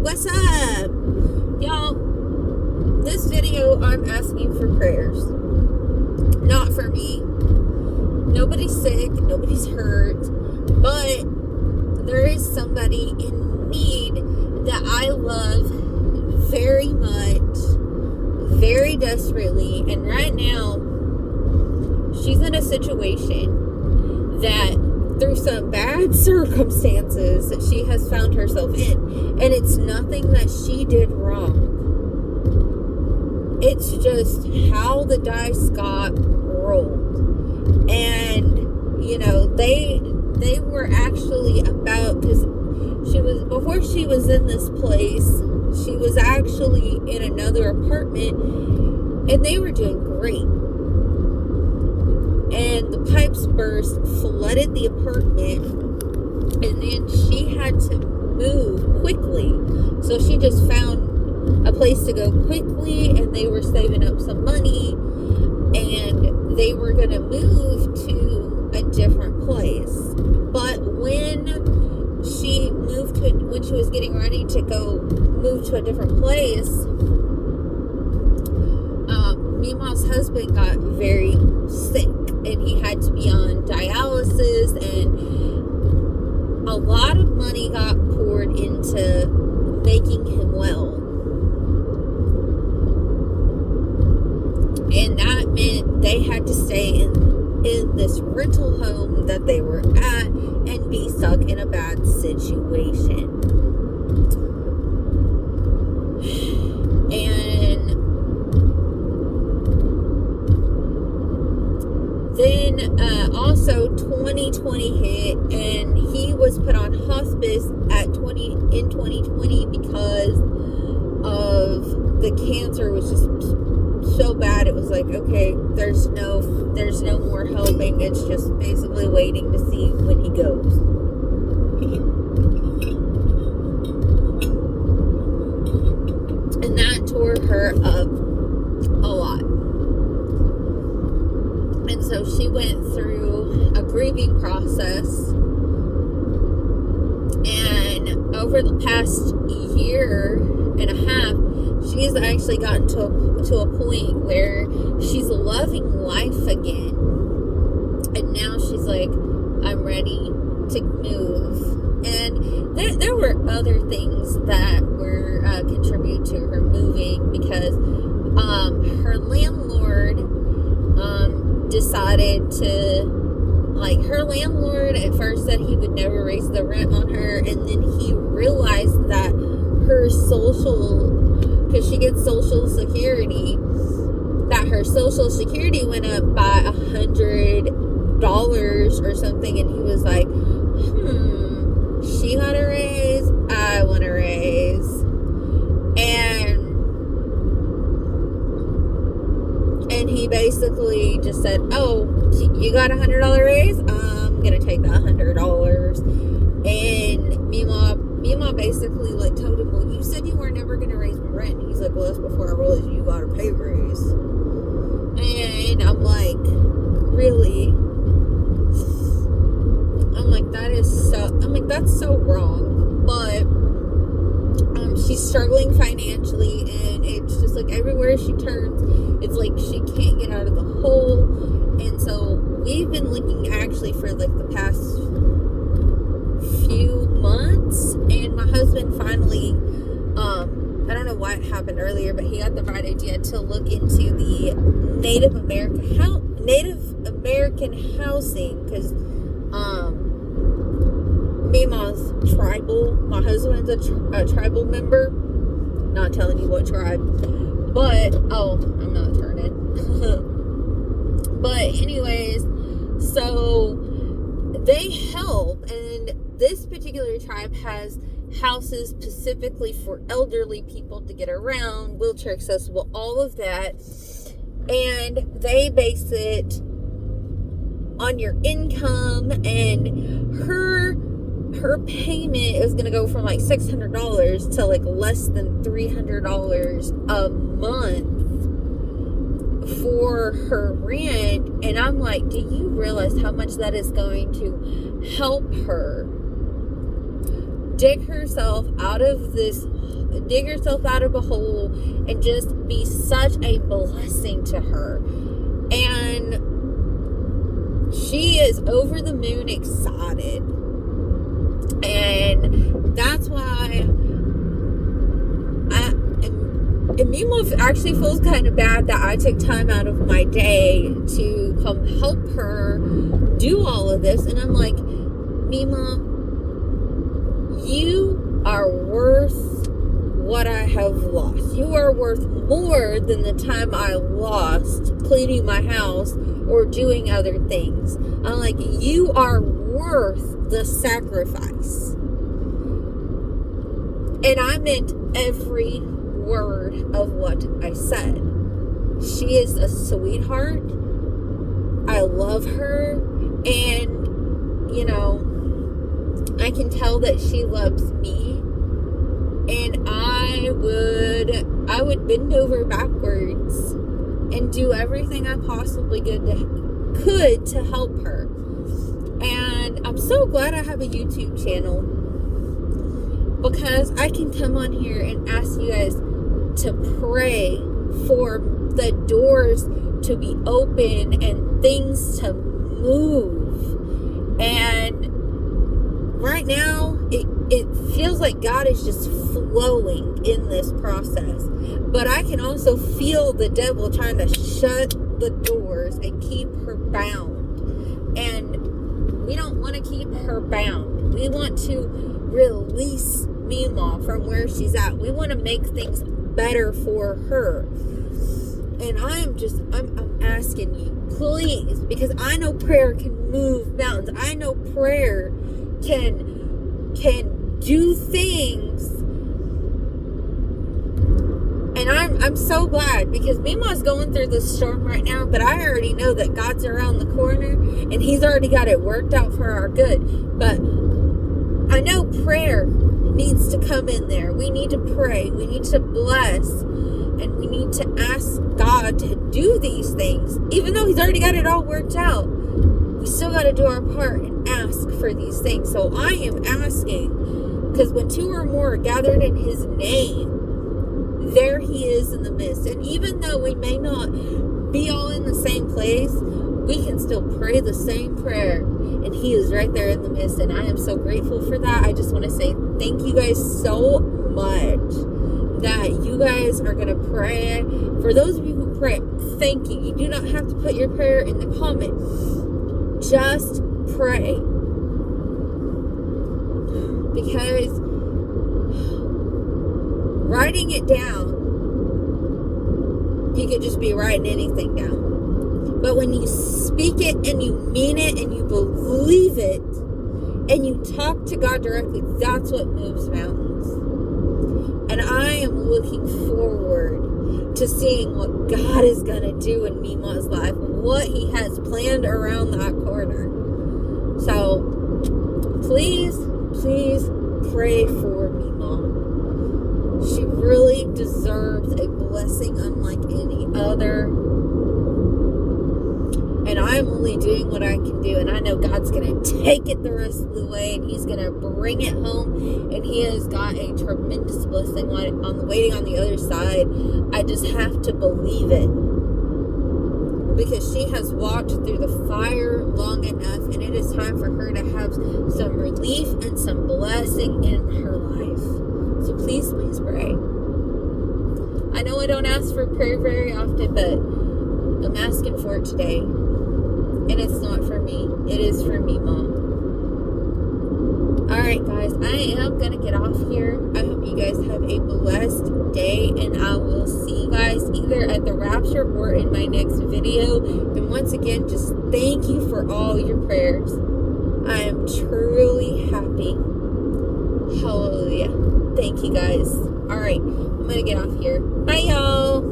What's up? Y'all, this video I'm asking for prayers. Not for me. Nobody's sick, nobody's hurt, but there is somebody in need that I love very much, very desperately, and right now she's in a situation that through some bad circumstances that she has found herself in, and it's nothing that she did wrong. It's just how the dice got rolled. And you know, they were actually about, because before she was in this place, she was actually in another apartment and they were doing great. And the pipes burst, flooded the apartment, and then she had to move quickly. So she just found a place to go quickly, and they were saving up some money, and they were going to move to a different place. But when she was getting ready to go move to a different place, Mema's husband got very sick, and he had to be on dialysis, and a lot of money got poured into making him well. And that meant they had to stay in this rental home that they were at and be stuck in a bad situation. And then also 2020 hit, and he was put on hospice in 2020 because of the cancer was just so bad. It was like, okay, there's no more helping. It's just basically waiting to see when he goes. And that tore her up a lot. And so she went through a grieving process. And over the past year and a half, she's actually gotten to a point where she's loving life again. And now she's like, I'm ready to move. And there were other things that were contribute to her moving, because her landlord decided to, her landlord at first said he would never raise the rent on her, and then he realized that her because she gets Social Security, that her Social Security went up by $100 or something, and he was like, she got a raise, I want a raise. And he basically just said, oh, you got $100 raise? I'm gonna take that $100. And Mema basically told him, well, you said you were never gonna raise my rent. And he's like, well, that's before I realized you got a pay raise. And I'm like, really? That's so wrong. But she's struggling financially, and it's just like everywhere she turns, it's like she can't get out of the hole. And so we've been looking actually for the past few months, and my husband finally, I don't know why it happened earlier, but he had the right idea to look into the Native American housing, because Mema's tribal. My husband's a tribal member. Not telling you what tribe, but I'm not turning. But anyways, so they help, and this particular tribe has houses specifically for elderly people to get around, wheelchair accessible, all of that, and they base it on your income. And her payment is going to go from $600 to less than $300 a month for her rent. And I'm like, do you realize how much that is going to help her dig herself out of a hole and just be such a blessing to her. And she is over the moon excited. And that's why and Mima actually feels kind of bad that I took time out of my day to come help her do all of this. And I'm like, Mima, you are worth what I have lost. You are worth more than the time I lost cleaning my house or doing other things. I'm like, you are worth the sacrifice. And I meant every word of what I said. She is a sweetheart. I love her. And, you know, I can tell that she loves me. And I would bend over backwards and do everything I possibly could to help her. And I'm so glad I have a YouTube channel, because I can come on here and ask you guys to pray for the doors to be open and things to move. And right now, it feels like God is just flowing in this process. But I can also feel the devil trying to shut the doors and keep her bound. And we don't want to keep her bound. We want to release Mima from where she's at. We want to make things better for her. And I'm asking you, please, because I know prayer can move mountains. I know prayer can do things. And I'm so glad, because Mima's going through this storm right now, but I already know that God's around the corner and He's already got it worked out for our good. But I know prayer needs to come in there. We need to pray. We need to bless. And we need to ask God to do these things. Even though He's already got it all worked out, we still got to do our part and ask for these things. So I am asking, because when two or more are gathered in His name, there He is in the midst. And even though we may not be all in the same place, we can still pray the same prayer. And He is right there in the midst. And I am so grateful for that. I just want to say thank you guys so much that you guys are going to pray. For those of you who pray, thank you. You do not have to put your prayer in the comment. Just pray. Because writing it down, you could just be writing anything down. But when you speak it and you mean it and you believe it and you talk to God directly, that's what moves mountains. And I am looking forward to seeing what God is going to do in Mima's life, what He has planned around that corner. So please pray for Mima. She really deserves a blessing unlike any other. And I'm only doing what I can do. And I know God's going to take it the rest of the way. And He's going to bring it home. And He has got a tremendous blessing waiting on the other side. I just have to believe it. Because she has walked through the fire long enough. And it is time for her to have some relief and some blessing in her life. So please pray. I know I don't ask for prayer very often, but I'm asking for it today. And it's not for me. It is for me, Mom. Alright, guys. I am going to get off here. I hope you guys have a blessed day. And I will see you guys either at the rapture or in my next video. And once again, just thank you for all your prayers. I am truly happy. Hallelujah. Thank you, guys. Alright. I'm going to get off here. Bye, y'all.